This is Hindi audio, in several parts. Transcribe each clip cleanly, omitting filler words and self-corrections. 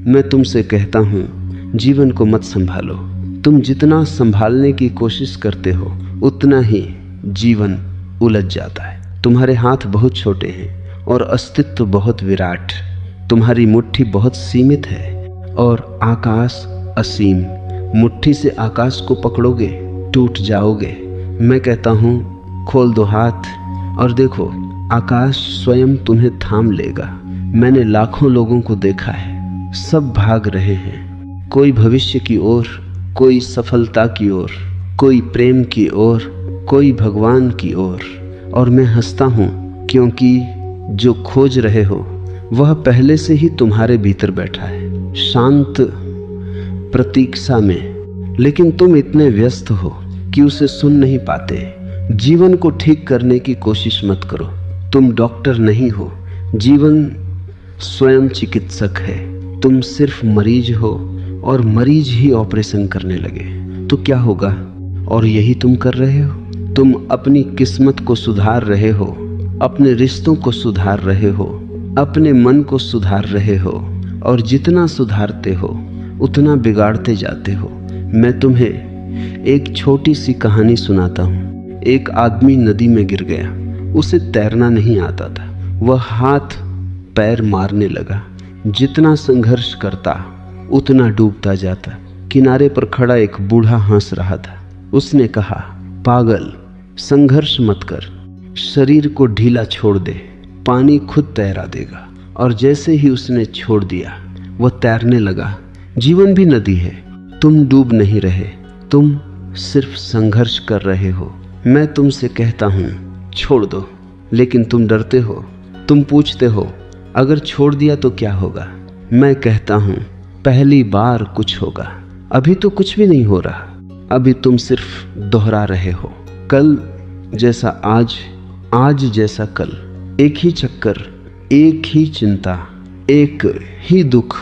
मैं तुमसे कहता हूँ, जीवन को मत संभालो। तुम जितना संभालने की कोशिश करते हो उतना ही जीवन उलझ जाता है। तुम्हारे हाथ बहुत छोटे हैं और अस्तित्व बहुत विराट। तुम्हारी मुट्ठी बहुत सीमित है और आकाश असीम। मुट्ठी से आकाश को पकड़ोगे टूट जाओगे। मैं कहता हूँ, खोल दो हाथ और देखो, आकाश स्वयं तुम्हें थाम लेगा। मैंने लाखों लोगों को देखा है, सब भाग रहे हैं, कोई भविष्य की ओर, कोई सफलता की ओर, कोई प्रेम की ओर, कोई भगवान की ओर। और मैं हंसता हूँ क्योंकि जो खोज रहे हो वह पहले से ही तुम्हारे भीतर बैठा है, शांत प्रतीक्षा में। लेकिन तुम इतने व्यस्त हो कि उसे सुन नहीं पाते। जीवन को ठीक करने की कोशिश मत करो। तुम डॉक्टर नहीं हो, जीवन स्वयं चिकित्सक है। तुम सिर्फ मरीज हो और मरीज ही ऑपरेशन करने लगे तो क्या होगा? और यही तुम कर रहे हो। तुम अपनी किस्मत को सुधार रहे हो, अपने रिश्तों को सुधार रहे हो, अपने मन को सुधार रहे हो, और जितना सुधारते हो उतना बिगाड़ते जाते हो। मैं तुम्हें एक छोटी सी कहानी सुनाता हूँ। एक आदमी नदी में गिर गया। उसे तैरना नहीं आता था। वह हाथ पैर मारने लगा। जितना संघर्ष करता उतना डूबता जाता। किनारे पर खड़ा एक बूढ़ा हंस रहा था। उसने कहा, पागल, संघर्ष मत कर, शरीर को ढीला छोड़ दे, पानी खुद तैरा देगा। और जैसे ही उसने छोड़ दिया वह तैरने लगा। जीवन भी नदी है। तुम डूब नहीं रहे, तुम सिर्फ संघर्ष कर रहे हो। मैं तुमसे कहता हूँ, छोड़ दो, लेकिन तुम डरते हो। तुम पूछते हो, अगर छोड़ दिया तो क्या होगा? मैं कहता हूँ, पहली बार कुछ होगा। अभी तो कुछ भी नहीं हो रहा। अभी तुम सिर्फ दोहरा रहे हो। कल जैसा आज, आज जैसा कल। एक ही चक्कर, एक ही चिंता, एक ही दुख।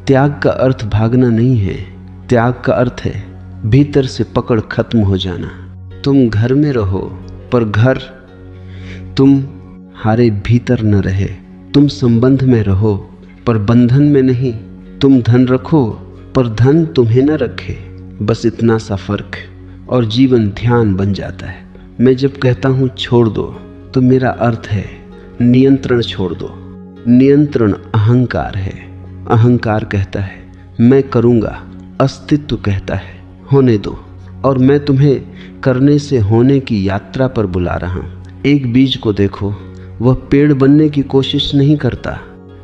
त्याग का अर्थ भागना नहीं है। त्याग का अर्थ है भीतर से पकड़ खत्म हो जाना। तुम घर में रहो पर घर तुम्हारे भीतर न रहे। तुम संबंध में रहो पर बंधन में नहीं। तुम धन रखो पर धन तुम्हें न रखे। बस इतना सा फर्क और जीवन ध्यान बन जाता है। मैं जब कहता हूँ छोड़ दो तो मेरा अर्थ है नियंत्रण छोड़ दो। नियंत्रण अहंकार है। अहंकार कहता है मैं करूँगा, अस्तित्व कहता है होने दो। और मैं तुम्हें करने से होने की यात्रा पर बुला रहा हूँ। एक बीज को देखो, वह पेड़ बनने की कोशिश नहीं करता,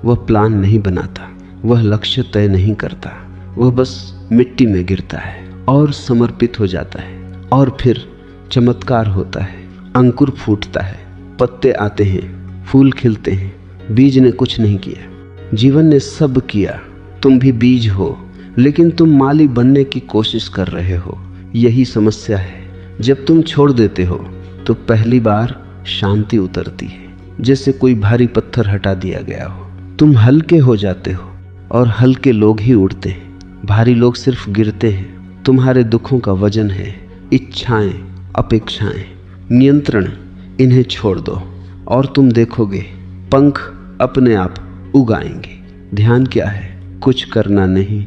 वह प्लान नहीं बनाता, वह लक्ष्य तय नहीं करता। वह बस मिट्टी में गिरता है और समर्पित हो जाता है, और फिर चमत्कार होता है। अंकुर फूटता है, पत्ते आते हैं, फूल खिलते हैं। बीज ने कुछ नहीं किया, जीवन ने सब किया। तुम भी बीज हो, लेकिन तुम माली बनने की कोशिश कर रहे हो। यही समस्या है। जब तुम छोड़ देते हो तो पहली बार शांति उतरती है, जैसे कोई भारी पत्थर हटा दिया गया हो। तुम हल्के हो जाते हो और हल्के लोग ही उड़ते हैं। भारी लोग सिर्फ गिरते हैं। तुम्हारे दुखों का वजन है इच्छाएं, अपेक्षाएं, नियंत्रण। इन्हें छोड़ दो और तुम देखोगे पंख अपने आप उगाएंगे। ध्यान क्या है? कुछ करना नहीं,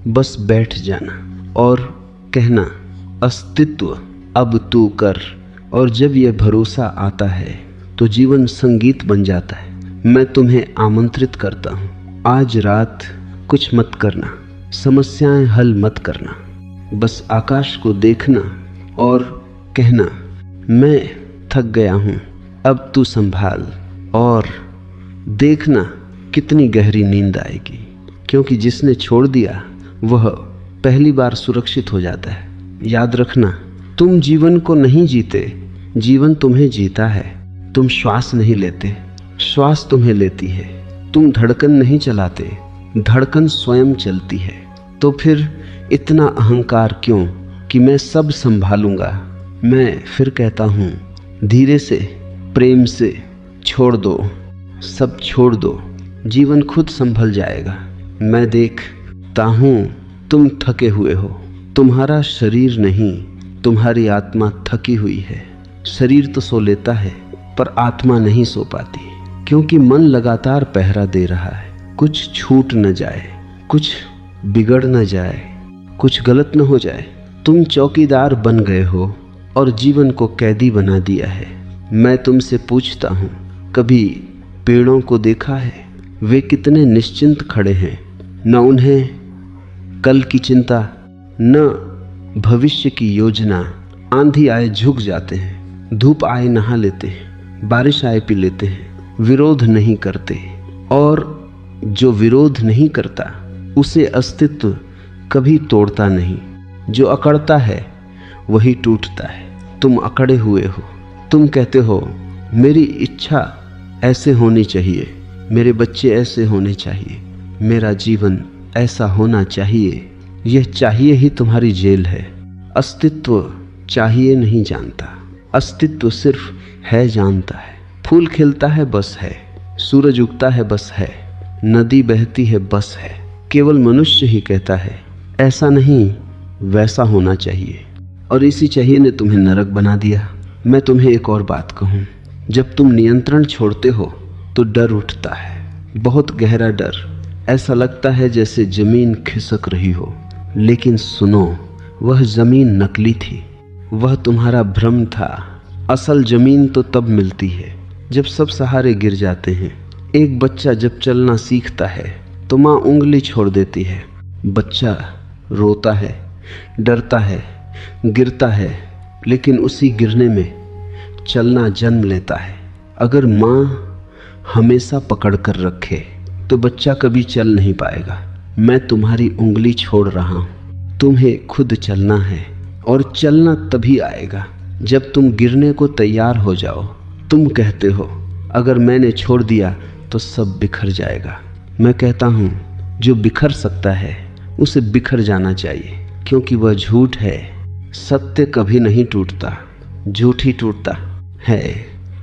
बस बैठ जाना और कहना, अस्तित्व अब तू कर। और जब यह भरोसा आता है तो जीवन संगीत बन जाता है। मैं तुम्हें आमंत्रित करता हूँ, आज रात कुछ मत करना, समस्याएं हल मत करना, बस आकाश को देखना और कहना, मैं थक गया हूँ, अब तू संभाल। और देखना कितनी गहरी नींद आएगी, क्योंकि जिसने छोड़ दिया वह पहली बार सुरक्षित हो जाता है। याद रखना, तुम जीवन को नहीं जीते, जीवन तुम्हें जीता है। तुम श्वास नहीं लेते, श्वास तुम्हें लेती है। तुम धड़कन नहीं चलाते, धड़कन स्वयं चलती है। तो फिर इतना अहंकार क्यों कि मैं सब संभालूंगा? मैं फिर कहता हूँ, धीरे से, प्रेम से छोड़ दो, सब छोड़ दो, जीवन खुद संभल जाएगा। मैं देखता हूँ तुम थके हुए हो। तुम्हारा शरीर नहीं, तुम्हारी आत्मा थकी हुई है। शरीर तो सो लेता है पर आत्मा नहीं सो पाती, क्योंकि मन लगातार पहरा दे रहा है, कुछ छूट न जाए, कुछ बिगड़ न जाए, कुछ गलत न हो जाए। तुम चौकीदार बन गए हो और जीवन को कैदी बना दिया है। मैं तुमसे पूछता हूँ, कभी पेड़ों को देखा है? वे कितने निश्चिंत खड़े हैं, न उन्हें कल की चिंता, न भविष्य की योजना। आंधी आए झुक जाते हैं, धूप आए नहा लेते हैं, बारिश आए पी लेते हैं, विरोध नहीं करते। और जो विरोध नहीं करता उसे अस्तित्व कभी तोड़ता नहीं। जो अकड़ता है वही टूटता है। तुम अकड़े हुए हो। तुम कहते हो मेरी इच्छा ऐसे होनी चाहिए, मेरे बच्चे ऐसे होने चाहिए, मेरा जीवन ऐसा होना चाहिए। यह चाहिए ही तुम्हारी जेल है। अस्तित्व चाहिए नहीं जानता, अस्तित्व सिर्फ है जानता है। फूल खिलता है बस है, सूरज उगता है बस है, नदी बहती है बस है। केवल मनुष्य ही कहता है ऐसा नहीं वैसा होना चाहिए, और इसी चाहिए ने तुम्हें नरक बना दिया। मैं तुम्हें एक और बात कहूँ, जब तुम नियंत्रण छोड़ते हो तो डर उठता है, बहुत गहरा डर। ऐसा लगता है जैसे जमीन खिसक रही हो। लेकिन सुनो, वह जमीन नकली थी, वह तुम्हारा भ्रम था। असल जमीन तो तब मिलती है जब सब सहारे गिर जाते हैं। एक बच्चा जब चलना सीखता है तो माँ उंगली छोड़ देती है। बच्चा रोता है, डरता है, गिरता है, लेकिन उसी गिरने में चलना जन्म लेता है। अगर माँ हमेशा पकड़ कर रखे तो बच्चा कभी चल नहीं पाएगा। मैं तुम्हारी उंगली छोड़ रहा हूँ, तुम्हें खुद चलना है, और चलना तभी आएगा जब तुम गिरने को तैयार हो जाओ। तुम कहते हो अगर मैंने छोड़ दिया तो सब बिखर जाएगा। मैं कहता हूँ जो बिखर सकता है उसे बिखर जाना चाहिए, क्योंकि वह झूठ है। सत्य कभी नहीं टूटता, झूठ ही टूटता है।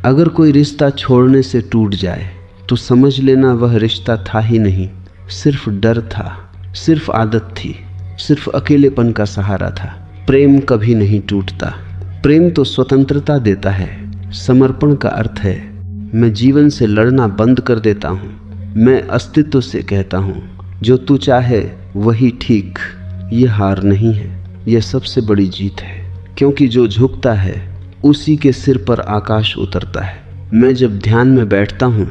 अगर कोई रिश्ता छोड़ने से टूट जाए तो समझ लेना वह रिश्ता था ही नहीं, सिर्फ डर था, सिर्फ आदत थी, सिर्फ अकेलेपन का सहारा था। प्रेम कभी नहीं टूटता। प्रेम तो स्वतंत्रता देता है। समर्पण का अर्थ है मैं जीवन से लड़ना बंद कर देता हूँ। मैं अस्तित्व से कहता हूँ जो तू चाहे वही ठीक। ये हार नहीं है, यह सबसे बड़ी जीत है, क्योंकि जो झुकता है उसी के सिर पर आकाश उतरता है। मैं जब ध्यान में बैठता हूँ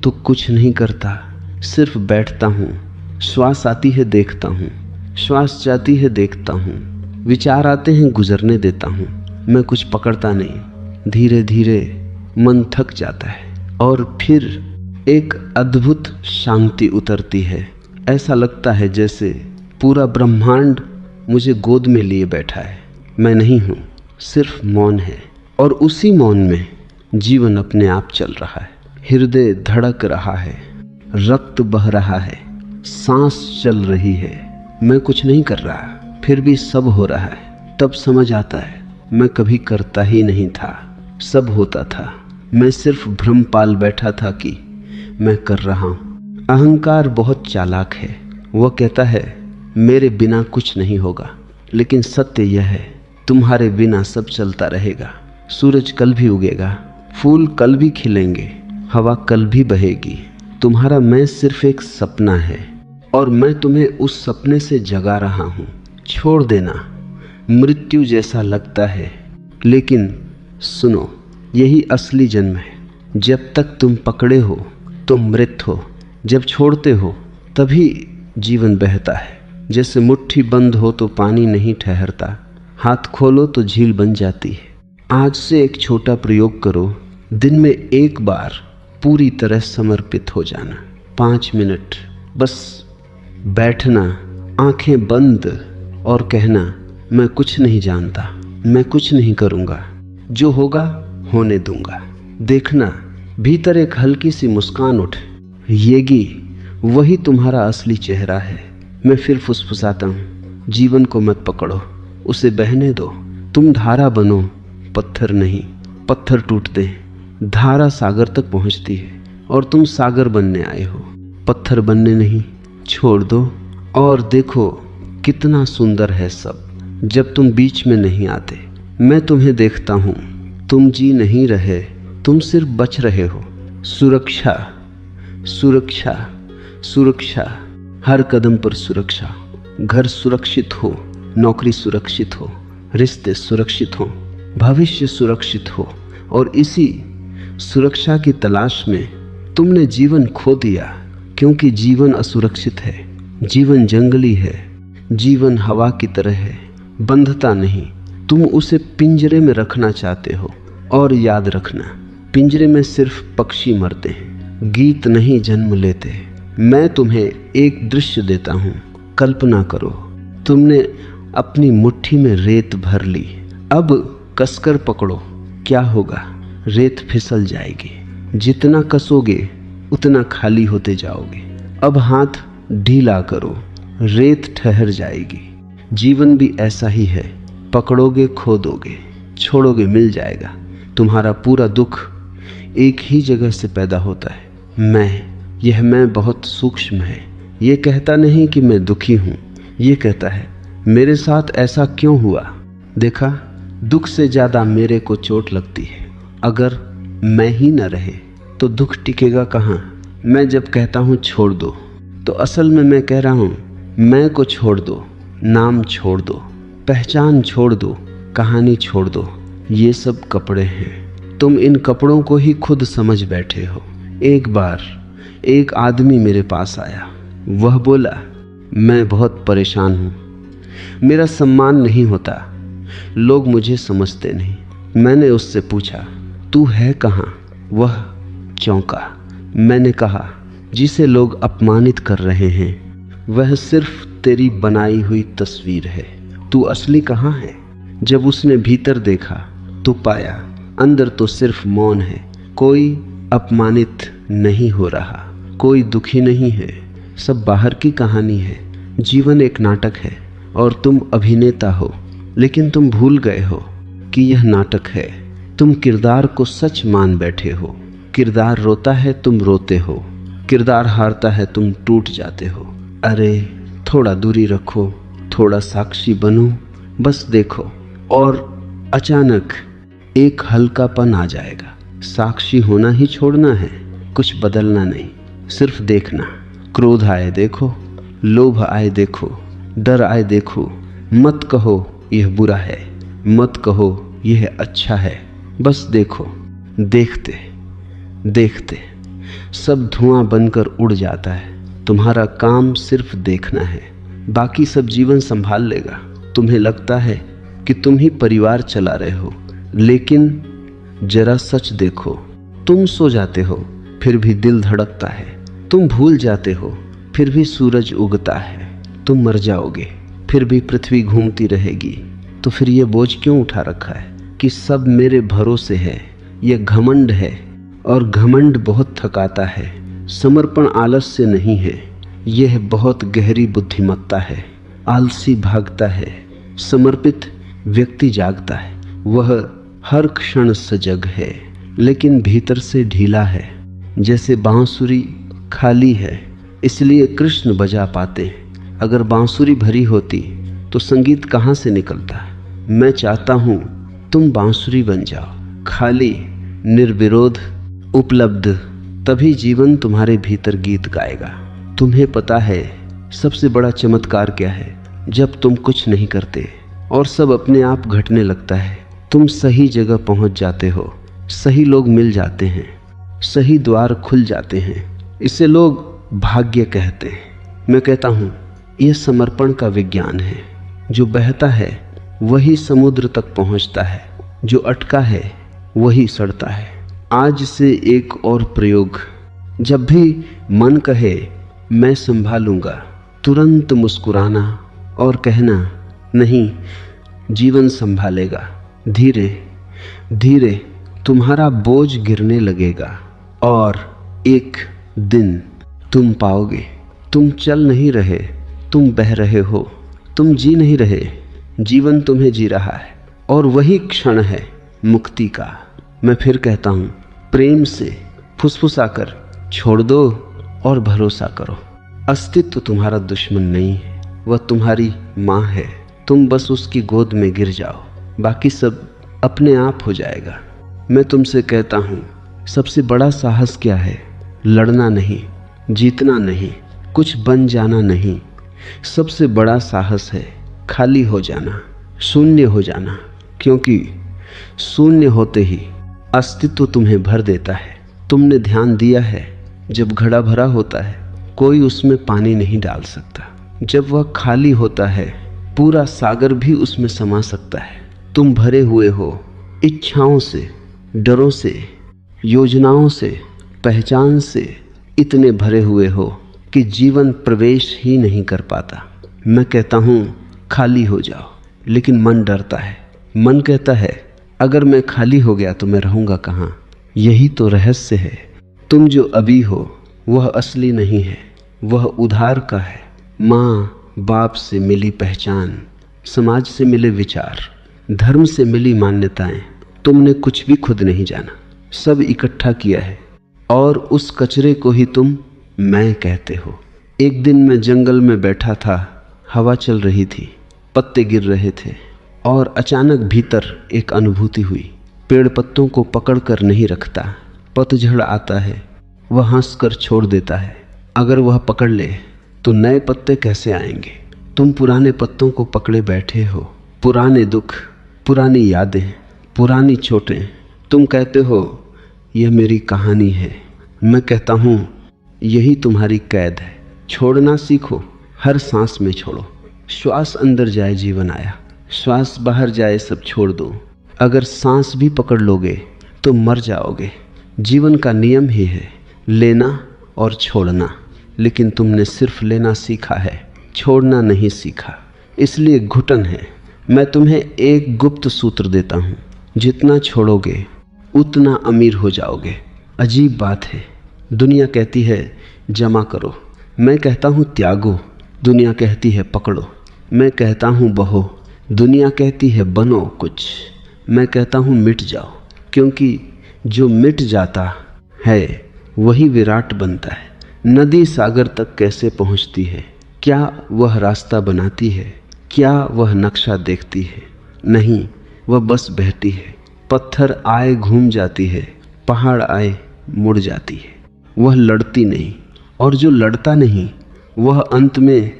तो कुछ नहीं करता, सिर्फ बैठता हूँ। श्वास आती है देखता हूँ, श्वास जाती है देखता हूँ, विचार आते हैं गुजरने देता हूँ। मैं कुछ पकड़ता नहीं। धीरे धीरे मन थक जाता है और फिर एक अद्भुत शांति उतरती है। ऐसा लगता है जैसे पूरा ब्रह्मांड मुझे गोद में लिए बैठा है। मैं नहीं हूँ, सिर्फ मौन है, और उसी मौन में जीवन अपने आप चल रहा है। हृदय धड़क रहा है, रक्त बह रहा है, सांस चल रही है। मैं कुछ नहीं कर रहा, फिर भी सब हो रहा है। तब समझ आता है मैं कभी करता ही नहीं था, सब होता था। मैं सिर्फ भ्रम पाल बैठा था कि मैं कर रहा हूँ। अहंकार बहुत चालाक है। वह कहता है मेरे बिना कुछ नहीं होगा, लेकिन सत्य यह है तुम्हारे बिना सब चलता रहेगा। सूरज कल भी उगेगा, फूल कल भी खिलेंगे, हवा कल भी बहेगी। तुम्हारा मैं सिर्फ एक सपना है, और मैं तुम्हें उस सपने से जगा रहा हूँ। छोड़ देना मृत्यु जैसा लगता है, लेकिन सुनो, यही असली जन्म है। जब तक तुम पकड़े हो तो मृत हो, जब छोड़ते हो तभी जीवन बहता है। जैसे मुट्ठी बंद हो तो पानी नहीं ठहरता, हाथ खोलो तो झील बन जाती है। आज से एक छोटा प्रयोग करो, दिन में एक बार पूरी तरह समर्पित हो जाना। 5 मिनट बस बैठना, आंखें बंद, और कहना मैं कुछ नहीं जानता, मैं कुछ नहीं करूँगा, जो होगा होने दूंगा। देखना भीतर एक हल्की सी मुस्कान उठे। येगी वही तुम्हारा असली चेहरा है। मैं फिर फुसफुसाता हूँ, जीवन को मत पकड़ो, उसे बहने दो। तुम धारा बनो, पत्थर नहीं। पत्थर टूटते हैं, धारा सागर तक पहुँचती है, और तुम सागर बनने आए हो, पत्थर बनने नहीं। छोड़ दो और देखो कितना सुंदर है सब, जब तुम बीच में नहीं आते। मैं तुम्हें देखता हूँ, तुम जी नहीं रहे, तुम सिर्फ बच रहे हो। सुरक्षा, सुरक्षा, सुरक्षा। हर कदम पर सुरक्षा, घर सुरक्षित हो, नौकरी सुरक्षित हो, रिश्ते सुरक्षित हो, भविष्य सुरक्षित हो, और इसी सुरक्षा की तलाश में तुमने जीवन खो दिया, क्योंकि जीवन असुरक्षित है, जीवन जंगली है, जीवन हवा की तरह है, बंधता नहीं। तुम उसे पिंजरे में रखना चाहते हो। और याद रखना, पिंजरे में सिर्फ पक्षी मरते हैं, गीत नहीं जन्म लेते। मैं तुम्हें एक दृश्य देता हूँ, कल्पना करो। तुमने अपनी मुट्ठी में रेत भर ली, अब कसकर पकड़ो, क्या होगा? रेत फिसल जाएगी। जितना कसोगे उतना खाली होते जाओगे। अब हाथ ढीला करो, रेत ठहर जाएगी। जीवन भी ऐसा ही है, पकड़ोगे खो दोगे, छोड़ोगे मिल जाएगा। तुम्हारा पूरा दुख एक ही जगह से पैदा होता है, यह मैं बहुत सूक्ष्म है। ये कहता नहीं कि मैं दुखी हूँ, ये कहता है मेरे साथ ऐसा क्यों हुआ। देखा, दुख से ज़्यादा मेरे को चोट लगती है। अगर मैं ही न रहे तो दुख टिकेगा कहाँ। मैं जब कहता हूँ छोड़ दो, तो असल में मैं कह रहा हूँ मैं को छोड़ दो, नाम छोड़ दो, पहचान छोड़ दो, कहानी छोड़ दो। ये सब कपड़े हैं, तुम इन कपड़ों को ही खुद समझ बैठे हो। एक बार एक आदमी मेरे पास आया, वह बोला मैं बहुत परेशान हूँ, मेरा सम्मान नहीं होता, लोग मुझे समझते नहीं। मैंने उससे पूछा तू है कहाँ? वह चौंका। मैंने कहा जिसे लोग अपमानित कर रहे हैं वह सिर्फ तेरी बनाई हुई तस्वीर है, तू असली कहाँ है? जब उसने भीतर देखा तो पाया अंदर तो सिर्फ मौन है, कोई अपमानित नहीं हो रहा, कोई दुखी नहीं है, सब बाहर की कहानी है। जीवन एक नाटक है और तुम अभिनेता हो, लेकिन तुम भूल गए हो कि यह नाटक है। तुम किरदार को सच मान बैठे हो। किरदार रोता है, तुम रोते हो। किरदार हारता है, तुम टूट जाते हो। अरे थोड़ा दूरी रखो, थोड़ा साक्षी बनो, बस देखो, और अचानक एक हल्कापन आ जाएगा। साक्षी होना ही छोड़ना है, कुछ बदलना नहीं, सिर्फ देखना। क्रोध आए देखो, लोभ आए देखो, डर आए देखो। मत कहो यह बुरा है, मत कहो यह अच्छा है, बस देखो। देखते देखते सब धुआं बनकर उड़ जाता है। तुम्हारा काम सिर्फ देखना है, बाकी सब जीवन संभाल लेगा। तुम्हें लगता है कि तुम ही परिवार चला रहे हो, लेकिन जरा सच देखो, तुम सो जाते हो फिर भी दिल धड़कता है, तुम भूल जाते हो फिर भी सूरज उगता है, तुम मर जाओगे फिर भी पृथ्वी घूमती रहेगी। तो फिर ये बोझ क्यों उठा रखा है कि सब मेरे भरोसे है? यह घमंड है, और घमंड बहुत थकाता है। समर्पण आलस से नहीं है, यह बहुत गहरी बुद्धिमत्ता है। आलसी भागता है, समर्पित व्यक्ति जागता है। वह हर क्षण सजग है, लेकिन भीतर से ढीला है, जैसे बांसुरी खाली है, इसलिए कृष्ण बजा पाते हैं। अगर बांसुरी भरी होती तो संगीत कहाँ से निकलता? मैं चाहता हूँ तुम बांसुरी बन जाओ, खाली, निर्विरोध, उपलब्ध, तभी जीवन तुम्हारे भीतर गीत गाएगा। तुम्हें पता है सबसे बड़ा चमत्कार क्या है? जब तुम कुछ नहीं करते और सब अपने आप घटने लगता है, तुम सही जगह पहुंच जाते हो, सही लोग मिल जाते हैं, सही द्वार खुल जाते हैं। इसे लोग भाग्य कहते हैं। मैं कहता हूँ यह समर्पण का विज्ञान है। जो बहता है वही समुद्र तक पहुंचता है, जो अटका है वही सड़ता है। आज से एक और प्रयोग, जब भी मन कहे मैं संभालूंगा, तुरंत मुस्कुराना और कहना नहीं, जीवन संभालेगा। धीरे धीरे तुम्हारा बोझ गिरने लगेगा और एक दिन तुम पाओगे तुम चल नहीं रहे, तुम बह रहे हो, तुम जी नहीं रहे, जीवन तुम्हें जी रहा है, और वही क्षण है मुक्ति का। मैं फिर कहता हूँ, प्रेम से फुसफुसाकर छोड़ दो और भरोसा करो। अस्तित्व तुम्हारा दुश्मन नहीं है, वह तुम्हारी माँ है। तुम बस उसकी गोद में गिर जाओ, बाकी सब अपने आप हो जाएगा। मैं तुमसे कहता हूँ, सबसे बड़ा साहस क्या है? लड़ना नहीं, जीतना नहीं, कुछ बन जाना नहीं। सबसे बड़ा साहस है खाली हो जाना, शून्य हो जाना, क्योंकि शून्य होते ही अस्तित्व तुम्हें भर देता है। तुमने ध्यान दिया है, जब घड़ा भरा होता है कोई उसमें पानी नहीं डाल सकता। जब वह खाली होता है पूरा सागर भी उसमें समा सकता है। तुम भरे हुए हो इच्छाओं से, डरों से, योजनाओं से, पहचान से, इतने भरे हुए हो कि जीवन प्रवेश ही नहीं कर पाता। मैं कहता हूँ खाली हो जाओ, लेकिन मन डरता है। मन कहता है अगर मैं खाली हो गया तो मैं रहूँगा कहाँ। यही तो रहस्य है। तुम जो अभी हो वह असली नहीं है, वह उधार का है। माँ बाप से मिली पहचान, समाज से मिले विचार, धर्म से मिली मान्यताएं। तुमने कुछ भी खुद नहीं जाना, सब इकट्ठा किया है और उस कचरे को ही तुम मैं कहते हो। एक दिन मैं जंगल में बैठा था, हवा चल रही थी, पत्ते गिर रहे थे और अचानक भीतर एक अनुभूति हुई। पेड़ पत्तों को पकड़ कर नहीं रखता, पतझड़ आता है वह हंसकर छोड़ देता है। अगर वह पकड़ ले तो नए पत्ते कैसे आएंगे। तुम पुराने पत्तों को पकड़े बैठे हो, पुराने दुख, पुरानी यादें, पुरानी चोटें। तुम कहते हो यह मेरी कहानी है, मैं कहता हूँ यही तुम्हारी कैद है। छोड़ना सीखो, हर सांस में छोड़ो। श्वास अंदर जाए जीवन आया, श्वास बाहर जाए सब छोड़ दो। अगर सांस भी पकड़ लोगे तो मर जाओगे। जीवन का नियम ही है लेना और छोड़ना, लेकिन तुमने सिर्फ लेना सीखा है, छोड़ना नहीं सीखा, इसलिए घुटन है। मैं तुम्हें एक गुप्त सूत्र देता हूँ, जितना छोड़ोगे उतना अमीर हो जाओगे। अजीब बात है, दुनिया कहती है जमा करो, मैं कहता हूँ त्यागो। दुनिया कहती है पकड़ो, मैं कहता हूँ बहो। दुनिया कहती है बनो कुछ, मैं कहता हूँ मिट जाओ। क्योंकि जो मिट जाता है वही विराट बनता है। नदी सागर तक कैसे पहुँचती है? क्या वह रास्ता बनाती है? क्या वह नक्शा देखती है? नहीं, वह बस बहती है। पत्थर आए घूम जाती है, पहाड़ आए मुड़ जाती है। वह लड़ती नहीं, और जो लड़ता नहीं वह अंत में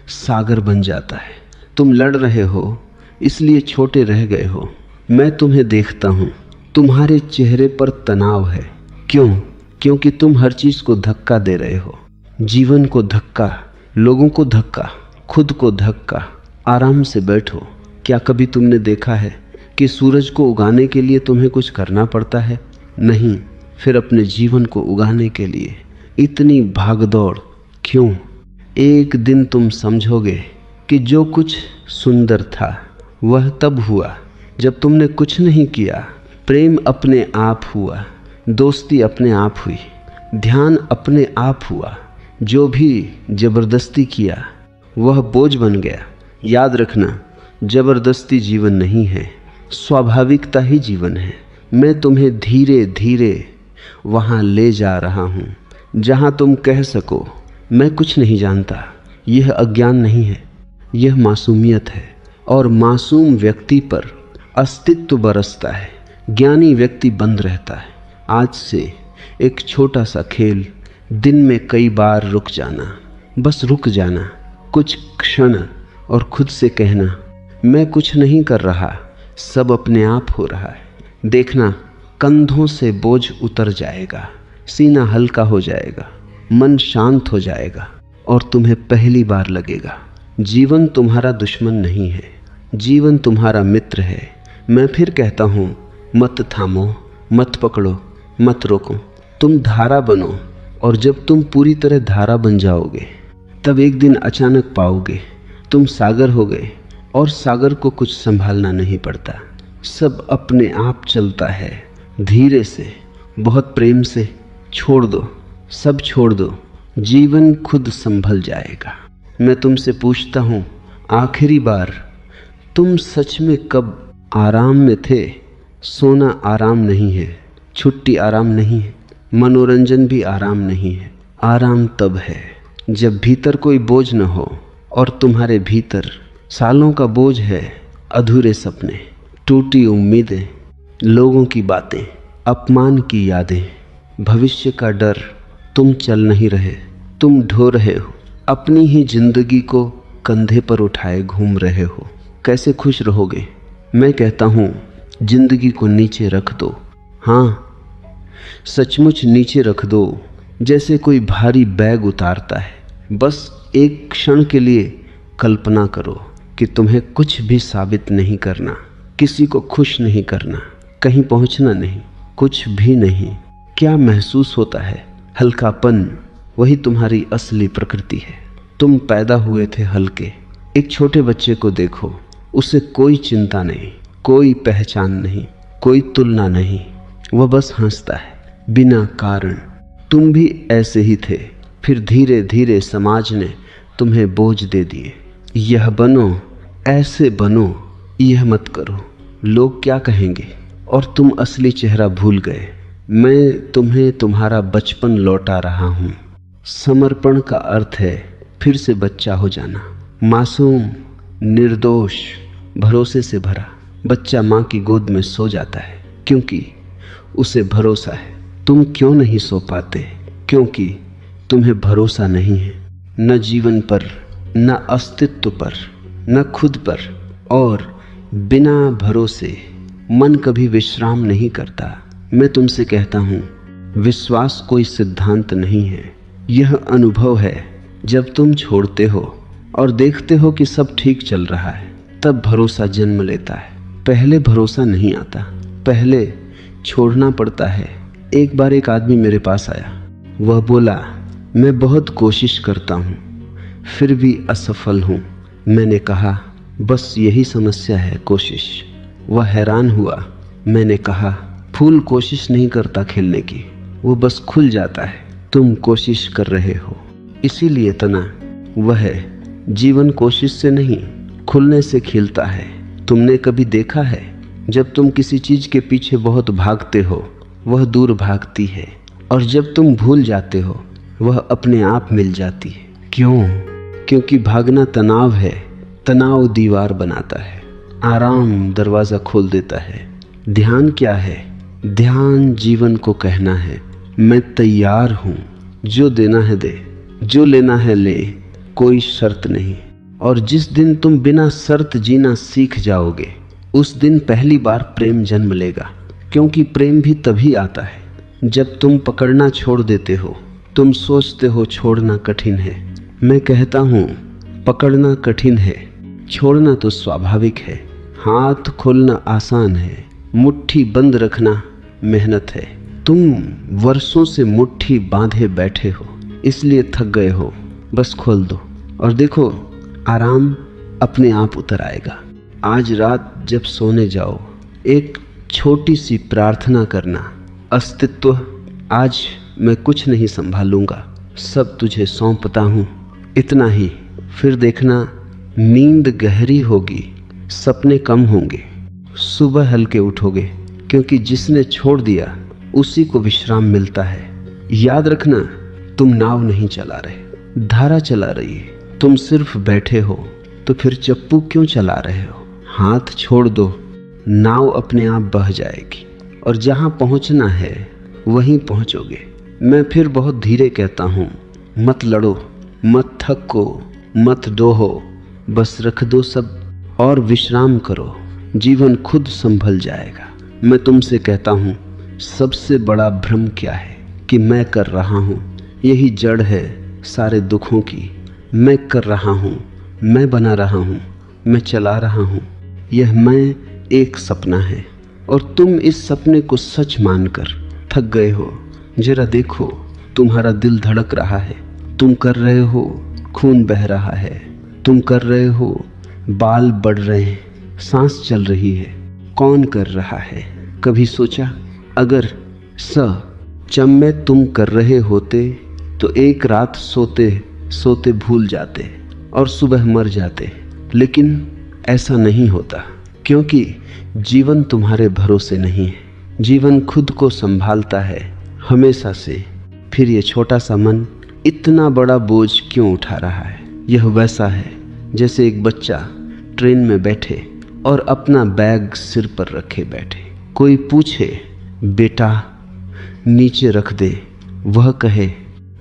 सागर बन जाता है। तुम लड़ रहे हो इसलिए छोटे रह गए हो। मैं तुम्हें देखता हूँ, तुम्हारे चेहरे पर तनाव है। क्यों? क्योंकि तुम हर चीज़ को धक्का दे रहे हो। जीवन को धक्का, लोगों को धक्का, खुद को धक्का। आराम से बैठो। क्या कभी तुमने देखा है कि सूरज को उगाने के लिए तुम्हें कुछ करना पड़ता है? नहीं। फिर अपने जीवन को उगाने के लिए इतनी भागदौड़ क्यों? एक दिन तुम समझोगे कि जो कुछ सुंदर था वह तब हुआ जब तुमने कुछ नहीं किया। प्रेम अपने आप हुआ, दोस्ती अपने आप हुई, ध्यान अपने आप हुआ। जो भी जबरदस्ती किया वह बोझ बन गया। याद रखना, जबरदस्ती जीवन नहीं है, स्वाभाविकता ही जीवन है। मैं तुम्हें धीरे धीरे वहाँ ले जा रहा हूँ जहाँ तुम कह सको मैं कुछ नहीं जानता। यह अज्ञान नहीं है, यह मासूमियत है। और मासूम व्यक्ति पर अस्तित्व बरसता है, ज्ञानी व्यक्ति बंद रहता है। आज से एक छोटा सा खेल, दिन में कई बार रुक जाना, बस रुक जाना कुछ क्षण और खुद से कहना मैं कुछ नहीं कर रहा, सब अपने आप हो रहा है। देखना कंधों से बोझ उतर जाएगा, सीना हल्का हो जाएगा, मन शांत हो जाएगा और तुम्हें पहली बार लगेगा जीवन तुम्हारा दुश्मन नहीं है, जीवन तुम्हारा मित्र है। मैं फिर कहता हूँ मत थामो, मत पकड़ो, मत रोको। तुम धारा बनो और जब तुम पूरी तरह धारा बन जाओगे तब एक दिन अचानक पाओगे तुम सागर हो गए और सागर को कुछ संभालना नहीं पड़ता। सब अपने आप चलता है, धीरे से, बहुत प्रेम से। छोड़ दो, सब छोड़ दो, जीवन खुद संभल जाएगा। मैं तुमसे पूछता हूँ आखिरी बार तुम सच में कब आराम में थे? सोना आराम नहीं है, छुट्टी आराम नहीं है, मनोरंजन भी आराम नहीं है। आराम तब है जब भीतर कोई बोझ न हो और तुम्हारे भीतर सालों का बोझ है, अधूरे सपने, टूटी उम्मीदें, लोगों की बातें, अपमान की यादें, भविष्य का डर। तुम चल नहीं रहे, तुम ढो रहे हो। अपनी ही जिंदगी को कंधे पर उठाए घूम रहे हो, कैसे खुश रहोगे? मैं कहता हूँ जिंदगी को नीचे रख दो। हाँ, सचमुच नीचे रख दो, जैसे कोई भारी बैग उतारता है। बस एक क्षण के लिए कल्पना करो कि तुम्हें कुछ भी साबित नहीं करना, किसी को खुश नहीं करना, कहीं पहुंचना नहीं, कुछ भी नहीं। क्या महसूस होता है? हल्कापन, वही तुम्हारी असली प्रकृति है। तुम पैदा हुए थे हल्के। एक छोटे बच्चे को देखो, उसे कोई चिंता नहीं, कोई पहचान नहीं, कोई तुलना नहीं, वह बस हंसता है बिना कारण। तुम भी ऐसे ही थे, फिर धीरे धीरे समाज ने तुम्हें बोझ दे दिए। यह बनो, ऐसे बनो, यह मत करो, लोग क्या कहेंगे, और तुम असली चेहरा भूल गए। मैं तुम्हें तुम्हारा बचपन लौटा रहा हूँ। समर्पण का अर्थ है फिर से बच्चा हो जाना, मासूम, निर्दोष, भरोसे से भरा। बच्चा माँ की गोद में सो जाता है क्योंकि उसे भरोसा है। तुम क्यों नहीं सो पाते? क्योंकि तुम्हें भरोसा नहीं है, न जीवन पर, न अस्तित्व पर, न खुद पर। और बिना भरोसे मन कभी विश्राम नहीं करता। मैं तुमसे कहता हूँ, विश्वास कोई सिद्धांत नहीं है, यह अनुभव है। जब तुम छोड़ते हो और देखते हो कि सब ठीक चल रहा है, तब भरोसा जन्म लेता है। पहले भरोसा नहीं आता, पहले छोड़ना पड़ता है। एक बार एक आदमी मेरे पास आया, वह बोला, मैं बहुत कोशिश करता हूँ फिर भी असफल हूँ। मैंने कहा, बस यही समस्या है, कोशिश। वह हैरान हुआ। मैंने कहा, फूल कोशिश नहीं करता खिलने की, वो बस खुल जाता है। तुम कोशिश कर रहे हो, इसीलिए तना वह है। जीवन कोशिश से नहीं, खुलने से खिलता है। तुमने कभी देखा है, जब तुम किसी चीज के पीछे बहुत भागते हो, वह दूर भागती है, और जब तुम भूल जाते हो, वह अपने आप मिल जाती है। क्यों? क्योंकि भागना तनाव है, तनाव दीवार बनाता है, आराम दरवाजा खोल देता है। ध्यान क्या है? ध्यान जीवन को कहना है, मैं तैयार हूँ, जो देना है दे, जो लेना है ले, कोई शर्त नहीं। और जिस दिन तुम बिना शर्त जीना सीख जाओगे, उस दिन पहली बार प्रेम जन्म लेगा। क्योंकि प्रेम भी तभी आता है जब तुम पकड़ना छोड़ देते हो। तुम सोचते हो छोड़ना कठिन है, मैं कहता हूँ पकड़ना कठिन है, छोड़ना तो स्वाभाविक है। हाथ खोलना आसान है, मुट्ठी बंद रखना मेहनत है। तुम वर्षों से मुट्ठी बांधे बैठे हो, इसलिए थक गए हो। बस खोल दो और देखो, आराम अपने आप उतर आएगा। आज रात जब सोने जाओ, एक छोटी सी प्रार्थना करना, अस्तित्व, आज मैं कुछ नहीं संभालूंगा, सब तुझे सौंपता हूँ, इतना ही। फिर देखना, नींद गहरी होगी, सपने कम होंगे, सुबह हल्के उठोगे, क्योंकि जिसने छोड़ दिया उसी को विश्राम मिलता है। याद रखना, तुम नाव नहीं चला रहे, धारा चला रही है। तुम सिर्फ बैठे हो, तो फिर चप्पू क्यों चला रहे हो? हाथ छोड़ दो, नाव अपने आप बह जाएगी, और जहाँ पहुँचना है वहीं पहुँचोगे। मैं फिर बहुत धीरे कहता हूँ, मत लड़ो, मत थको, मत डोहो, बस रख दो सब और विश्राम करो, जीवन खुद संभल जाएगा। मैं तुमसे कहता हूँ, सबसे बड़ा भ्रम क्या है कि मैं कर रहा हूँ, यही जड़ है सारे दुखों की। मैं कर रहा हूँ, मैं बना रहा हूँ, मैं चला रहा हूँ। यह मैं एक सपना है, और तुम इस सपने को सच मानकर थक गए हो। जरा देखो, तुम्हारा दिल धड़क रहा है, तुम कर रहे हो, खून बह रहा है, तुम कर रहे हो, बाल बढ़ रहे हैं, सांस चल रही है। कौन कर रहा है? कभी सोचा, अगर चम्मे तुम कर रहे होते तो एक रात सोते सोते भूल जाते और सुबह मर जाते। लेकिन ऐसा नहीं होता, क्योंकि जीवन तुम्हारे भरोसे नहीं है। जीवन खुद को संभालता है हमेशा से। फिर ये छोटा सा मन इतना बड़ा बोझ क्यों उठा रहा है? यह वैसा है जैसे एक बच्चा ट्रेन में बैठे और अपना बैग सिर पर रखे बैठे। कोई पूछे, बेटा नीचे रख दे, वह कहे,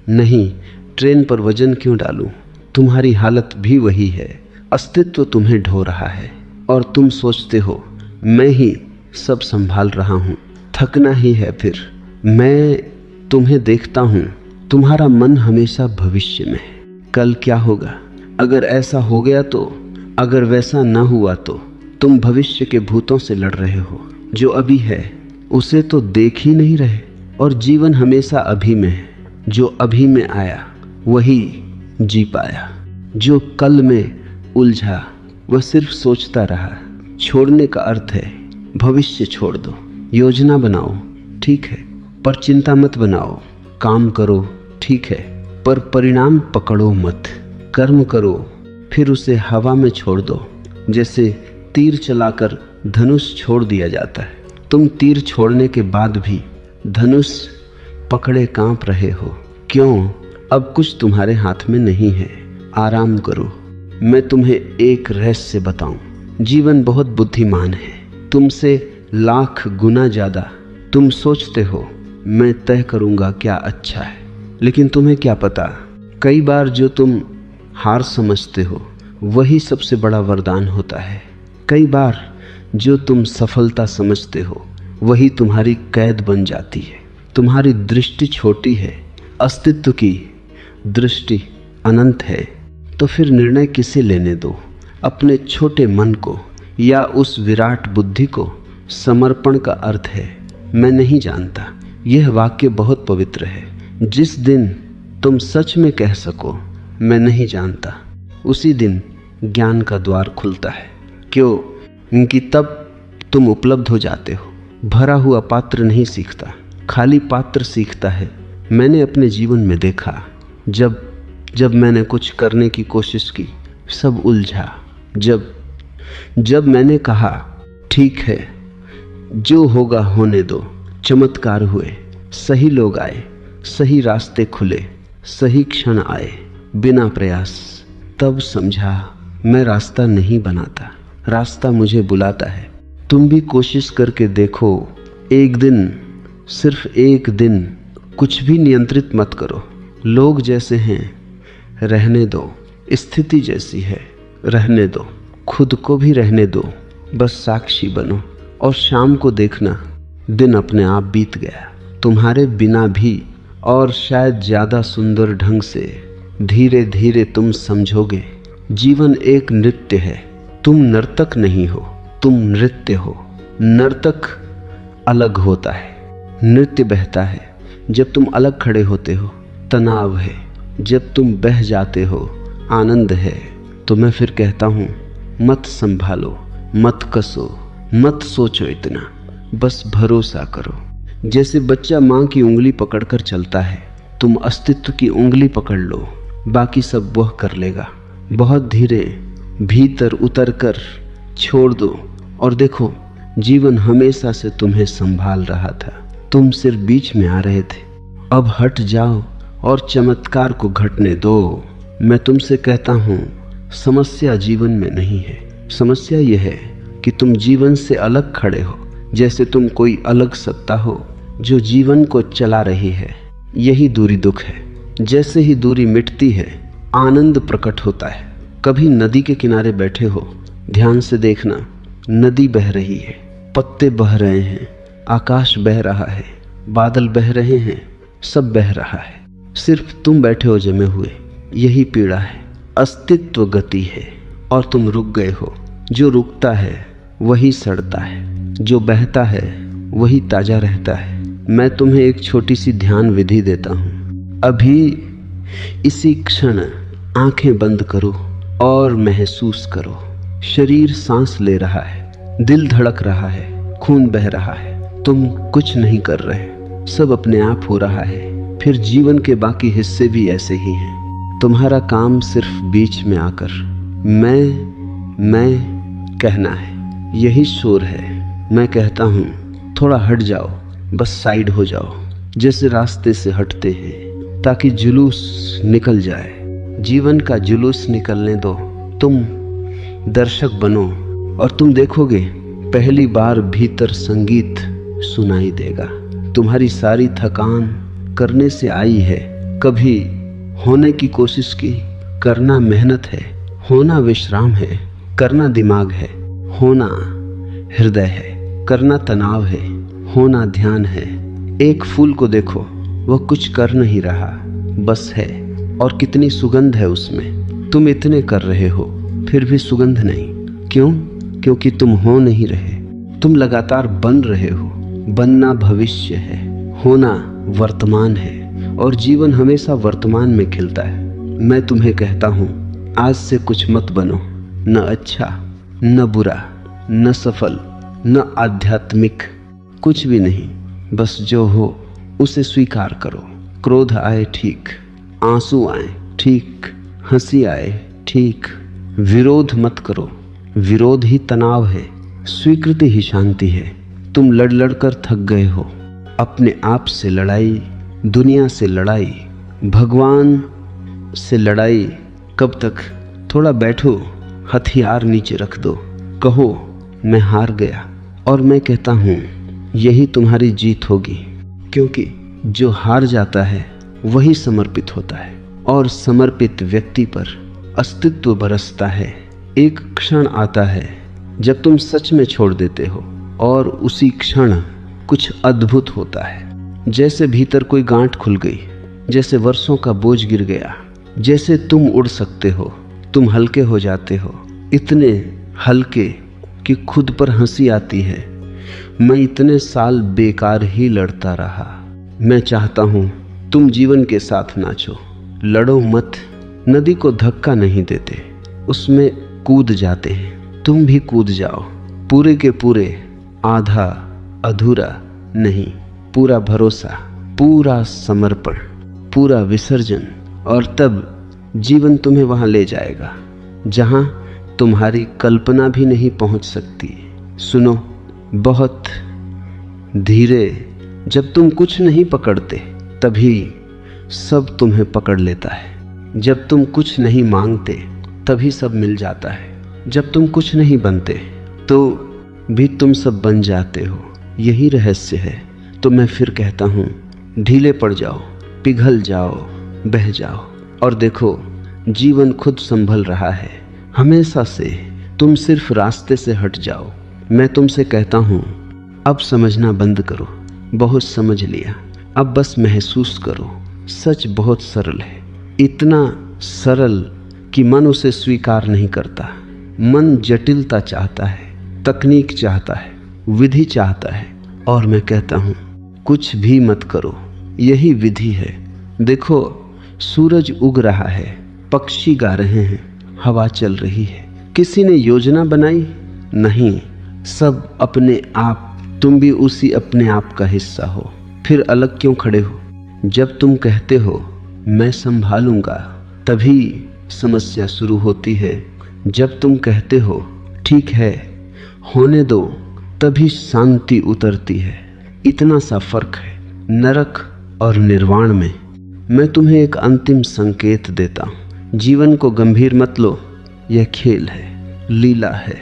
नहीं, ट्रेन पर वजन क्यों डालूं? तुम्हारी हालत भी वही है। अस्तित्व तुम्हें ढो रहा है और तुम सोचते हो मैं ही सब संभाल रहा हूँ। थकना ही है फिर। मैं तुम्हें देखता हूँ, तुम्हारा मन हमेशा भविष्य में है। कल क्या होगा? अगर ऐसा हो गया तो, अगर वैसा ना हुआ तो। तुम भविष्य के भूतों से लड़ रहे हो। जो अभी है उसे तो देख ही नहीं रहे। और जीवन हमेशा अभी में है। जो अभी में आया वही जी पाया। जो कल में उलझा वह सिर्फ सोचता रहा। छोड़ने का अर्थ है भविष्य छोड़ दो। योजना बनाओ, ठीक है, पर चिंता मत बनाओ। काम करो, ठीक है, पर परिणाम पकड़ो मत। कर्म करो, फिर उसे हवा में छोड़ दो। जैसे तीर चलाकर धनुष छोड़ दिया जाता है। तुम तीर छोड़ने के बाद भी धनुष पकड़े कांप रहे हो। क्यों? अब कुछ तुम्हारे हाथ में नहीं है। आराम करो। मैं तुम्हें एक रहस्य बताऊं। जीवन बहुत बुद्धिमान है, तुमसे लाख गुना ज्यादा। तुम सोचते हो मैं तय करूंगा क्या अच्छा है, लेकिन तुम्हें क्या पता, कई बार जो तुम हार समझते हो वही सबसे बड़ा वरदान होता है। कई बार जो तुम सफलता समझते हो वही तुम्हारी कैद बन जाती है। तुम्हारी दृष्टि छोटी है, अस्तित्व की दृष्टि अनंत है। तो फिर निर्णय किसे लेने दो? अपने छोटे मन को या उस विराट बुद्धि को? समर्पण का अर्थ है मैं नहीं जानता। यह वाक्य बहुत पवित्र है। जिस दिन तुम सच में कह सको मैं नहीं जानता, उसी दिन ज्ञान का द्वार खुलता है। क्यों? कि तब तुम उपलब्ध हो जाते हो। भरा हुआ पात्र नहीं सीखता, खाली पात्र सीखता है। मैंने अपने जीवन में देखा, जब मैंने कुछ करने की कोशिश की सब उलझा। जब मैंने कहा ठीक है जो होगा होने दो, चमत्कार हुए। सही लोग आए, सही रास्ते खुले, सही क्षण आए, बिना प्रयास। तब समझा मैं रास्ता नहीं बनाता, रास्ता मुझे बुलाता है। तुम भी कोशिश करके देखो। एक दिन, सिर्फ एक दिन कुछ भी नियंत्रित मत करो। लोग जैसे हैं रहने दो, स्थिति जैसी है रहने दो, खुद को भी रहने दो। बस साक्षी बनो और शाम को देखना दिन अपने आप बीत गया, तुम्हारे बिना भी। और शायद ज़्यादा सुंदर ढंग से धीरे धीरे तुम समझोगे जीवन एक नृत्य है। तुम नर्तक नहीं हो, तुम नृत्य हो। नर्तक अलग होता है, नृत्य बहता है। जब तुम अलग खड़े होते हो तनाव है, जब तुम बह जाते हो आनंद है। तो मैं फिर कहता हूँ मत संभालो, मत कसो, मत सोचो इतना, बस भरोसा करो। जैसे बच्चा माँ की उंगली पकड़कर चलता है, तुम अस्तित्व की उंगली पकड़ लो, बाकी सब वह कर लेगा। बहुत धीरे भीतर उतर कर छोड़ दो और देखो जीवन हमेशा से तुम्हें संभाल रहा था। तुम सिर्फ बीच में आ रहे थे। अब हट जाओ और चमत्कार को घटने दो। मैं तुमसे कहता हूँ समस्या जीवन में नहीं है। समस्या यह है कि तुम जीवन से अलग खड़े हो, जैसे तुम कोई अलग सत्ता हो जो जीवन को चला रही है। यही दूरी दुख है। जैसे ही दूरी मिटती है आनंद प्रकट होता है। कभी नदी के किनारे बैठे हो, ध्यान से देखना, नदी बह रही है, पत्ते बह रहे हैं, आकाश बह रहा है, बादल बह रहे हैं, सब बह रहा है, सिर्फ तुम बैठे हो जमे हुए। यही पीड़ा है। अस्तित्व गति है और तुम रुक गए हो। जो रुकता है वही सड़ता है, जो बहता है वही ताजा रहता है। मैं तुम्हें एक छोटी सी ध्यान विधि देता हूँ। अभी इसी क्षण आंखें बंद करो और महसूस करो शरीर सांस ले रहा है, दिल धड़क रहा है, खून बह रहा है। तुम कुछ नहीं कर रहे, सब अपने आप हो रहा है। फिर जीवन के बाकी हिस्से भी ऐसे ही हैं। तुम्हारा काम सिर्फ बीच में आकर मैं कहना है। यही शोर है। मैं कहता हूँ थोड़ा हट जाओ, बस साइड हो जाओ, जैसे रास्ते से हटते हैं, ताकि जुलूस निकल जाए। जीवन का जुलूस निकलने दो। तुम दर्शक बनो और तुम देखोगे पहली बार भीतर संगीत सुनाई देगा। तुम्हारी सारी थकान करने से आई है। कभी होने की कोशिश की, करना मेहनत है, होना विश्राम है, करना दिमाग है, होना हृदय है, करना तनाव है, होना ध्यान है। एक फूल को देखो, वह कुछ कर नहीं रहा, बस है, और कितनी सुगंध है उसमें। तुम इतने कर रहे हो फिर भी सुगंध नहीं। क्यों? क्योंकि तुम हो नहीं रहे, तुम लगातार बन रहे हो। बनना भविष्य है, होना वर्तमान है, और जीवन हमेशा वर्तमान में खिलता है। मैं तुम्हें कहता हूँ, आज से कुछ मत बनो, न अच्छा न बुरा, न सफल न आध्यात्मिक, कुछ भी नहीं। बस जो हो उसे स्वीकार करो। क्रोध आए ठीक, आंसू आए ठीक, हंसी आए ठीक, विरोध मत करो। विरोध ही तनाव है, स्वीकृति ही शांति है। तुम लड़ लड़ कर थक गए हो, अपने आप से लड़ाई, दुनिया से लड़ाई, भगवान से लड़ाई कब तक? थोड़ा बैठो, हथियार नीचे रख दो, कहो मैं हार गया, और मैं कहता हूँ यही तुम्हारी जीत होगी। क्योंकि जो हार जाता है वही समर्पित होता है, और समर्पित व्यक्ति पर अस्तित्व बरसता है। एक क्षण आता है जब तुम सच में छोड़ देते हो, और उसी क्षण कुछ अद्भुत होता है। जैसे भीतर कोई गांठ खुल गई, जैसे वर्षों का बोझ गिर गया, जैसे तुम उड़ सकते हो। तुम हल्के हो जाते हो, इतने हल्के कि खुद पर हंसी आती है। मैं इतने साल बेकार ही लड़ता रहा। मैं चाहता हूँ तुम जीवन के साथ नाचो, लड़ो मत। नदी को धक्का नहीं देते, उसमें कूद जाते हैं। तुम भी कूद जाओ, पूरे के पूरे, आधा अधूरा नहीं, पूरा भरोसा, पूरा समर्पण, पूरा विसर्जन। और तब जीवन तुम्हें वहां ले जाएगा जहां तुम्हारी कल्पना भी नहीं पहुंच सकती। सुनो, बहुत धीरे, जब तुम कुछ नहीं पकड़ते तभी सब तुम्हें पकड़ लेता है। जब तुम कुछ नहीं मांगते तभी सब मिल जाता है। जब तुम कुछ नहीं बनते तो भी तुम सब बन जाते हो। यही रहस्य है। तो मैं फिर कहता हूँ, ढीले पड़ जाओ, पिघल जाओ, बह जाओ, और देखो जीवन खुद संभल रहा है हमेशा से। तुम सिर्फ रास्ते से हट जाओ। मैं तुमसे कहता हूँ, अब समझना बंद करो, बहुत समझ लिया, अब बस महसूस करो। सच बहुत सरल है, इतना सरल कि मन उसे स्वीकार नहीं करता। मन जटिलता चाहता है, तकनीक चाहता है, विधि चाहता है, और मैं कहता हूँ कुछ भी मत करो, यही विधि है। देखो, सूरज उग रहा है, पक्षी गा रहे हैं, हवा चल रही है। किसी ने योजना बनाई? नहीं, सब अपने आप। तुम भी उसी अपने आप का हिस्सा हो। फिर अलग क्यों खड़े हो? जब तुम कहते हो मैं संभालूंगा, तभी समस्या शुरू होती है। जब तुम कहते हो ठीक है होने दो, तभी शांति उतरती है। इतना सा फर्क है नरक और निर्वाण में। मैं तुम्हें एक अंतिम संकेत देता हूँ, जीवन को गंभीर मत लो। यह खेल है, लीला है।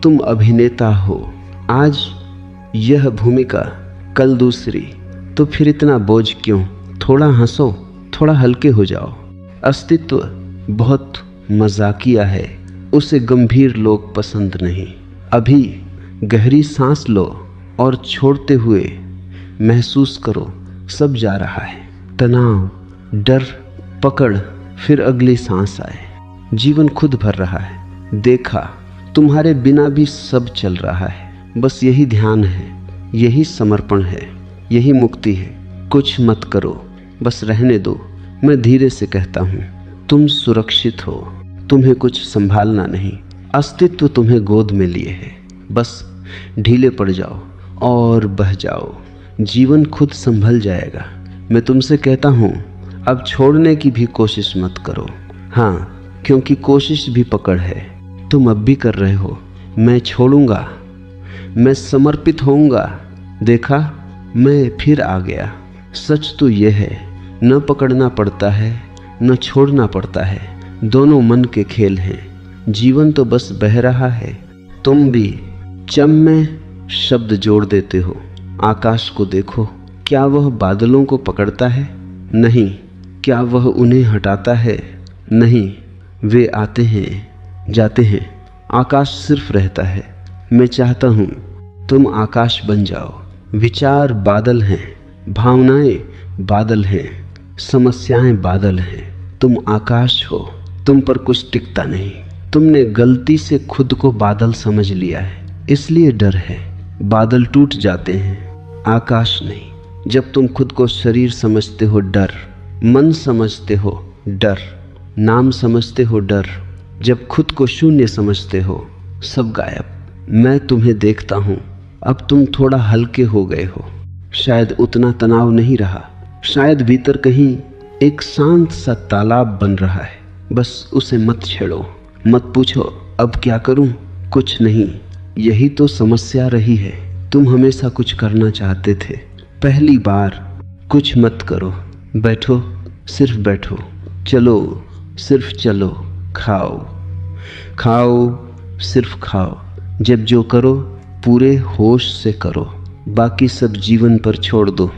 तुम अभिनेता हो, आज यह भूमिका, कल दूसरी, तो फिर इतना बोझ क्यों? थोड़ा हंसो, थोड़ा हल्के हो जाओ। अस्तित्व बहुत मजाकिया है, उसे गंभीर लोग पसंद नहीं। अभी गहरी सांस लो और छोड़ते हुए महसूस करो सब जा रहा है। तनाव, डर, पकड़, फिर अगली सांस आए। जीवन खुद भर रहा है। देखा, तुम्हारे बिना भी सब चल रहा है। बस यही ध्यान है, यही समर्पण है, यही मुक्ति है। कुछ मत करो, बस रहने दो। मैं धीरे से कहता हूँ, तुम सुरक्षित हो, तुम्हें कुछ संभालना नहीं। अस्तित्व तुम्हें गोद में लिए है। बस ढीले पड़ जाओ और बह जाओ, जीवन खुद संभल जाएगा। मैं तुमसे कहता हूँ, अब छोड़ने की भी कोशिश मत करो। हाँ, क्योंकि कोशिश भी पकड़ है। तुम अब भी कर रहे हो। मैं छोड़ूंगा, मैं समर्पित होऊंगा। देखा, मैं फिर आ गया। सच तो यह है, न पकड़ना पड़ता है न छोड़ना पड़ता है, दोनों मन के खेल हैं। जीवन तो बस बह रहा है। तुम भी चम में शब्द जोड़ देते हो। आकाश को देखो, क्या वह बादलों को पकड़ता है? नहीं। क्या वह उन्हें हटाता है? नहीं। वे आते हैं जाते हैं, आकाश सिर्फ रहता है। मैं चाहता हूँ तुम आकाश बन जाओ। विचार बादल हैं, भावनाएं बादल हैं, समस्याएं बादल हैं। तुम आकाश हो, तुम पर कुछ टिकता नहीं। तुमने गलती से खुद को बादल समझ लिया है, इसलिए डर है। बादल टूट जाते हैं, आकाश नहीं। जब तुम खुद को शरीर समझते हो डर, मन समझते हो डर, नाम समझते हो डर, जब खुद को शून्य समझते हो सब गायब। मैं तुम्हें देखता हूँ, अब तुम थोड़ा हल्के हो गए हो। शायद उतना तनाव नहीं रहा, शायद भीतर कहीं एक शांत सा तालाब बन रहा है। बस उसे मत छेड़ो, मत पूछो अब क्या करूं। कुछ नहीं, यही तो समस्या रही है। तुम हमेशा कुछ करना चाहते थे, पहली बार कुछ मत करो। बैठो, सिर्फ बैठो, चलो, सिर्फ चलो, खाओ, खाओ, सिर्फ खाओ। जब जो करो पूरे होश से करो, बाकी सब जीवन पर छोड़ दो।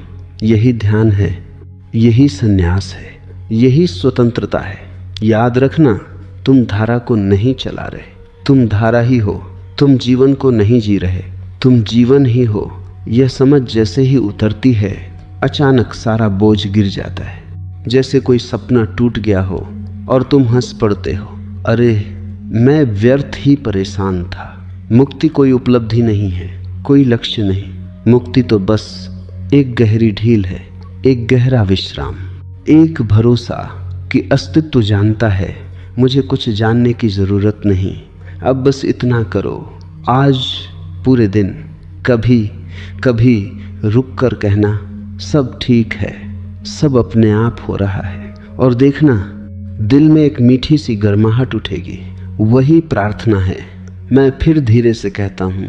यही ध्यान है, यही संन्यास है, यही स्वतंत्रता है। याद रखना, तुम धारा को नहीं चला रहे, तुम धारा ही हो। तुम जीवन को नहीं जी रहे, तुम जीवन ही हो। यह समझ जैसे ही उतरती है, अचानक सारा बोझ गिर जाता है। जैसे कोई सपना टूट गया हो और तुम हंस पड़ते हो, अरे मैं व्यर्थ ही परेशान था। मुक्ति कोई उपलब्धि नहीं है, कोई लक्ष्य नहीं। मुक्ति तो बस एक गहरी ढील है, एक गहरा विश्राम, एक भरोसा कि अस्तित्व जानता है मुझे कुछ जानने की ज़रूरत नहीं। अब बस इतना करो, आज पूरे दिन कभी कभी रुक कर कहना सब ठीक है, सब अपने आप हो रहा है। और देखना, दिल में एक मीठी सी गर्माहट उठेगी। वही प्रार्थना है। मैं फिर धीरे से कहता हूँ,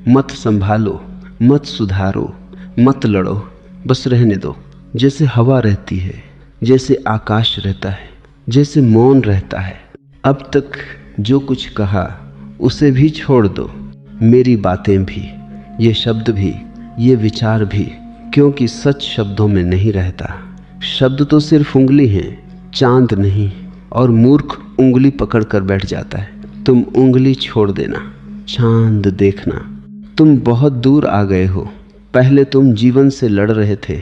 मत संभालो, मत सुधारो, मत लड़ो, बस रहने दो। जैसे हवा रहती है, जैसे आकाश रहता है, जैसे मौन रहता है। अब तक जो कुछ कहा उसे भी छोड़ दो, मेरी बातें भी, ये शब्द भी, ये विचार भी, क्योंकि सच शब्दों में नहीं रहता। शब्द तो सिर्फ उंगली हैं, चांद नहीं। और मूर्ख उंगली पकड़ कर बैठ जाता है। तुम उंगली छोड़ देना, चांद देखना। तुम बहुत दूर आ गए हो। पहले तुम जीवन से लड़ रहे थे,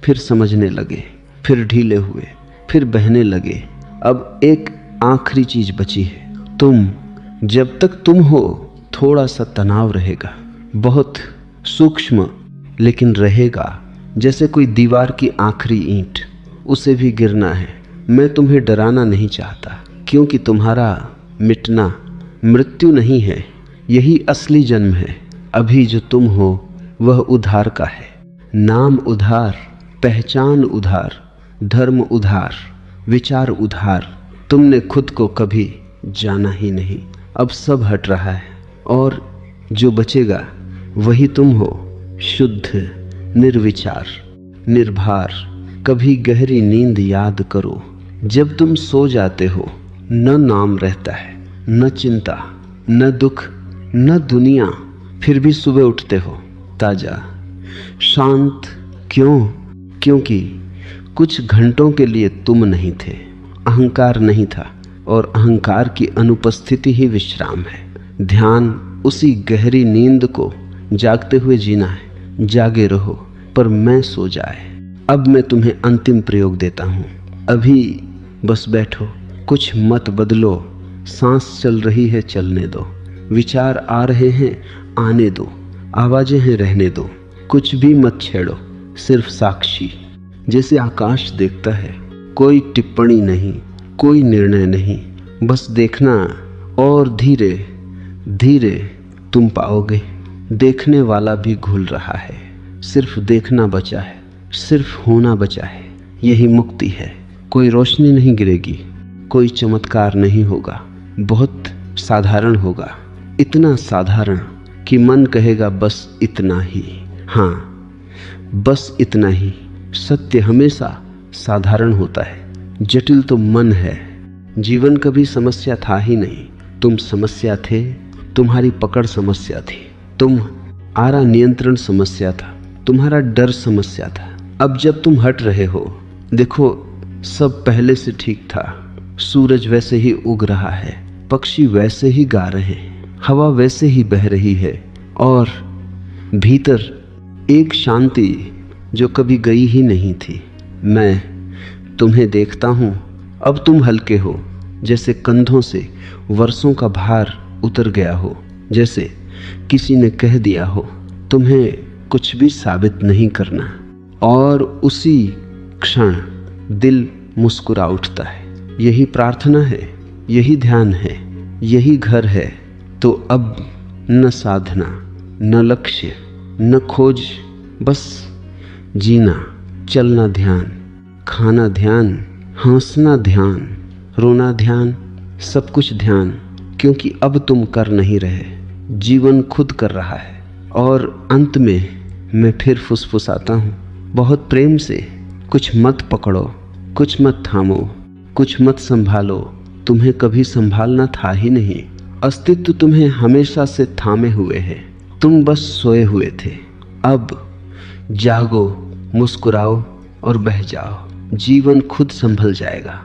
फिर समझने लगे, फिर ढीले हुए, फिर बहने लगे। अब एक आखिरी चीज बची है, तुम। जब तक तुम हो थोड़ा सा तनाव रहेगा, बहुत सूक्ष्म लेकिन रहेगा। जैसे कोई दीवार की आखिरी ईंट, उसे भी गिरना है। मैं तुम्हें डराना नहीं चाहता, क्योंकि तुम्हारा मिटना मृत्यु नहीं है, यही असली जन्म है। अभी जो तुम हो वह उधार का है। नाम उधार, पहचान उधार, धर्म उधार, विचार उधार। तुमने खुद को कभी जाना ही नहीं। अब सब हट रहा है और जो बचेगा वही तुम हो, शुद्ध, निर्विचार, निर्भार। कभी गहरी नींद याद करो, जब तुम सो जाते हो न नाम रहता है, न चिंता, न दुख, न दुनिया, फिर भी सुबह उठते हो ताजा, शांत। क्यों? क्योंकि कुछ घंटों के लिए तुम नहीं थे, अहंकार नहीं था, और अहंकार की अनुपस्थिति ही विश्राम है। ध्यान उसी गहरी नींद को जागते हुए जीना है। जागे रहो पर मैं सो जाए। अब मैं तुम्हें अंतिम प्रयोग देता हूँ। अभी बस बैठो, कुछ मत बदलो। सांस चल रही है, चलने दो। विचार आ रहे हैं, आने दो। आवाजें हैं, रहने दो। कुछ भी मत छेड़ो, सिर्फ साक्षी। जैसे आकाश देखता है, कोई टिप्पणी नहीं, कोई निर्णय नहीं, बस देखना। और धीरे धीरे तुम पाओगे देखने वाला भी घुल रहा है। सिर्फ देखना बचा है, सिर्फ होना बचा है। यही मुक्ति है। कोई रोशनी नहीं गिरेगी, कोई चमत्कार नहीं होगा, बहुत साधारण होगा। इतना साधारण कि मन कहेगा बस इतना ही। हाँ, बस इतना ही। सत्य हमेशा साधारण होता है, जटिल तो मन है। जीवन कभी समस्या था ही नहीं, तुम समस्या थे। तुम्हारी पकड़ समस्या थी, तुम्हारा नियंत्रण समस्या था, तुम्हारा डर समस्या था। अब जब तुम हट रहे हो, देखो सब पहले से ठीक था। सूरज वैसे ही उग रहा है, पक्षी वैसे ही गा रहे हैं, हवा वैसे ही बह रही है, और भीतर एक शांति जो कभी गई ही नहीं थी। मैं तुम्हें देखता हूँ, अब तुम हल्के हो, जैसे कंधों से वर्षों का भार उतर गया हो, जैसे किसी ने कह दिया हो तुम्हें कुछ भी साबित नहीं करना, और उसी क्षण दिल मुस्कुरा उठता है। यही प्रार्थना है, यही ध्यान है, यही घर है। तो अब न साधना, न लक्ष्य, न खोज, बस जीना, चलना ध्यान, खाना ध्यान, हंसना ध्यान, रोना ध्यान, सब कुछ ध्यान। क्योंकि अब तुम कर नहीं रहे, जीवन खुद कर रहा है। और अंत में मैं फिर फुसफुसाता हूँ बहुत प्रेम से, कुछ मत पकड़ो, कुछ मत थामो, कुछ मत संभालो, तुम्हें कभी संभालना था ही नहीं। अस्तित्व तुम्हें हमेशा से थामे हुए है, तुम बस सोए हुए थे। अब जागो, मुस्कुराओ और बह जाओ, जीवन खुद संभल जाएगा।